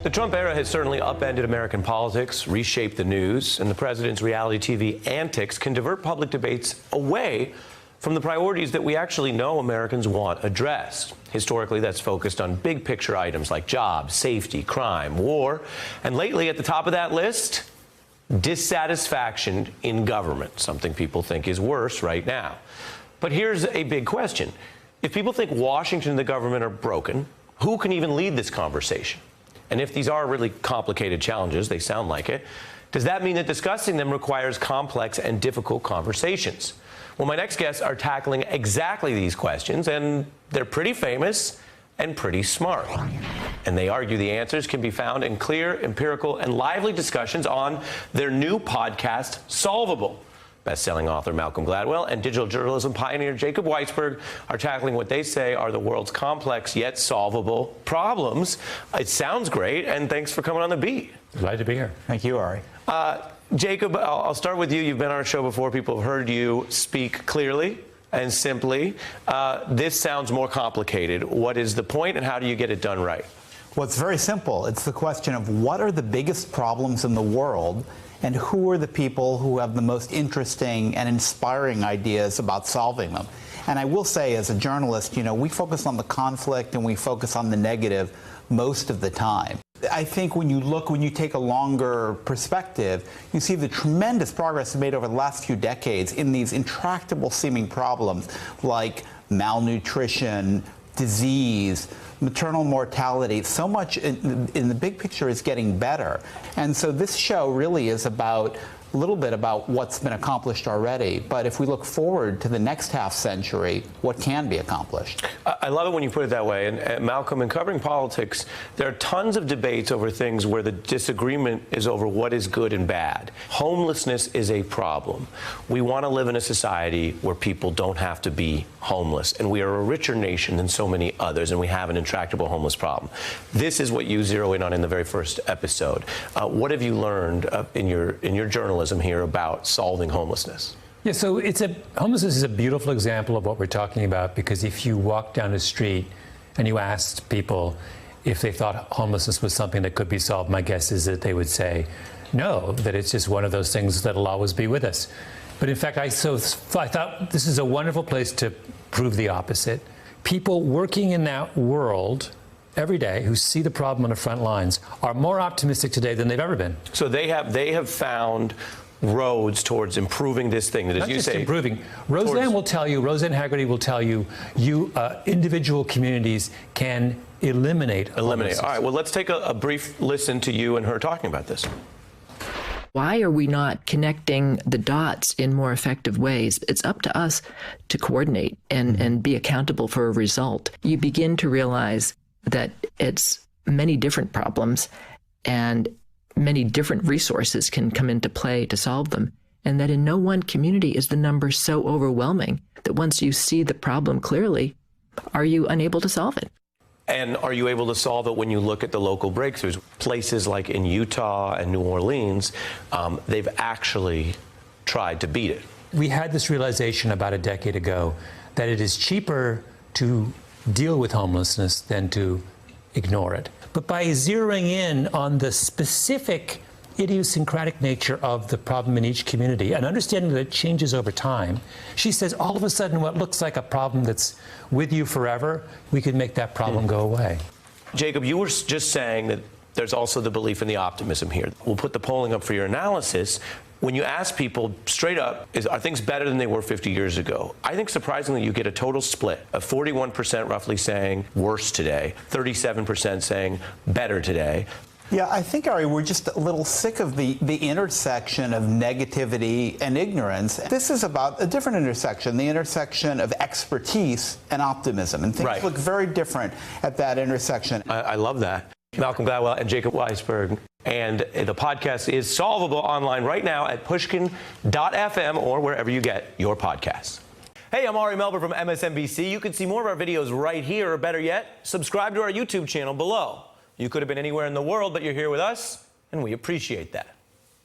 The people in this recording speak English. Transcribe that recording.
The Trump era has certainly upended American politics, reshaped the news, and the president's reality TV antics can divert public debates away from the priorities that we actually know Americans want addressed. Historically, that's focused on big picture items like jobs, safety, crime, war, and lately at the top of that list, dissatisfaction in government, something people think is worse right now. But here's a big question. If people think Washington and the government are broken, who can even lead this conversation? And if these are really complicated challenges, they sound like it, does that mean that discussing them requires complex and difficult conversations? Well, my next guests are tackling exactly these questions, and they're pretty famous and pretty smart. And they argue the answers can be found in clear, empirical, and lively discussions on their new podcast, Solvable. Best-selling author Malcolm Gladwell and digital journalism pioneer Jacob Weisberg are tackling what they say are the world's complex yet solvable problems. It sounds great, and thanks for coming on The Beat. Glad to be here. Thank you, Ari. Jacob, I'll start with you. You've been on our show before. People have heard you speak clearly and simply. This sounds more complicated. What is the point, and how do you get it done right? Well, it's very simple. It's the question of what are the biggest problems in the world, and who are the people who have the most interesting and inspiring ideas about solving them. And I will say, as a journalist, we focus on the conflict and we focus on the negative most of the time. I think when you take a longer perspective, you see the tremendous progress made over the last few decades in these intractable seeming problems like malnutrition, disease, maternal mortality. So much in the big picture is getting better. And so this show really is a little bit about what's been accomplished already. But if we look forward to the next half century, what can be accomplished? I love it when you put it that way. And Malcolm, in covering politics, there are tons of debates over things where the disagreement is over what is good and bad. Homelessness is a problem. We want to live in a society where people don't have to be homeless. And we are a richer nation than so many others, and we have an intractable homeless problem. This is what you zero in on in the very first episode. What have you learned in your journalism here about solving homelessness? Yeah, so homelessness is a beautiful example of what we're talking about, because if you walk down the street and you asked people if they thought homelessness was something that could be solved, my guess is that they would say no, that it's just one of those things that'll always be with us. But in fact, I thought this is a wonderful place to prove the opposite. People working in that world every day who see the problem on the front lines are more optimistic today than they've ever been. So they have found roads towards improving this thing. That, as Not you just say, improving. Roseanne Haggerty will tell you, individual communities can eliminate. All right, well, let's take a brief listen to you and her talking about this. Why are we not connecting the dots in more effective ways? It's up to us to coordinate and be accountable for a result. You begin to realize that it's many different problems and many different resources can come into play to solve them, and that in no one community is the number so overwhelming that once you see the problem clearly, are you unable to solve it? And are you able to solve it when you look at the local breakthroughs? Places like in Utah and New Orleans, they've actually tried to beat it. We had this realization about a decade ago that it is cheaper to deal with homelessness than to ignore it. But by zeroing in on the specific idiosyncratic nature of the problem in each community and understanding that it changes over time, she says all of a sudden what looks like a problem that's with you forever, we could make that problem go away. Jacob, you were just saying that there's also the belief in the optimism here. We'll put the polling up for your analysis. When you ask people straight up, are things better than they were 50 years ago? I think surprisingly you get a total split of 41% roughly saying worse today, 37% saying better today. Yeah, I think, Ari, we're just a little sick of the intersection of negativity and ignorance. This is about a different intersection, the intersection of expertise and optimism. And things look very different at that intersection. I love that. Malcolm Gladwell and Jacob Weisberg. And the podcast is solvable online right now at pushkin.fm or wherever you get your podcasts. Hey, I'm Ari Melber from MSNBC. You can see more of our videos right here, or better yet, subscribe to our YouTube channel below. You could have been anywhere in the world, but you're here with us, and we appreciate that.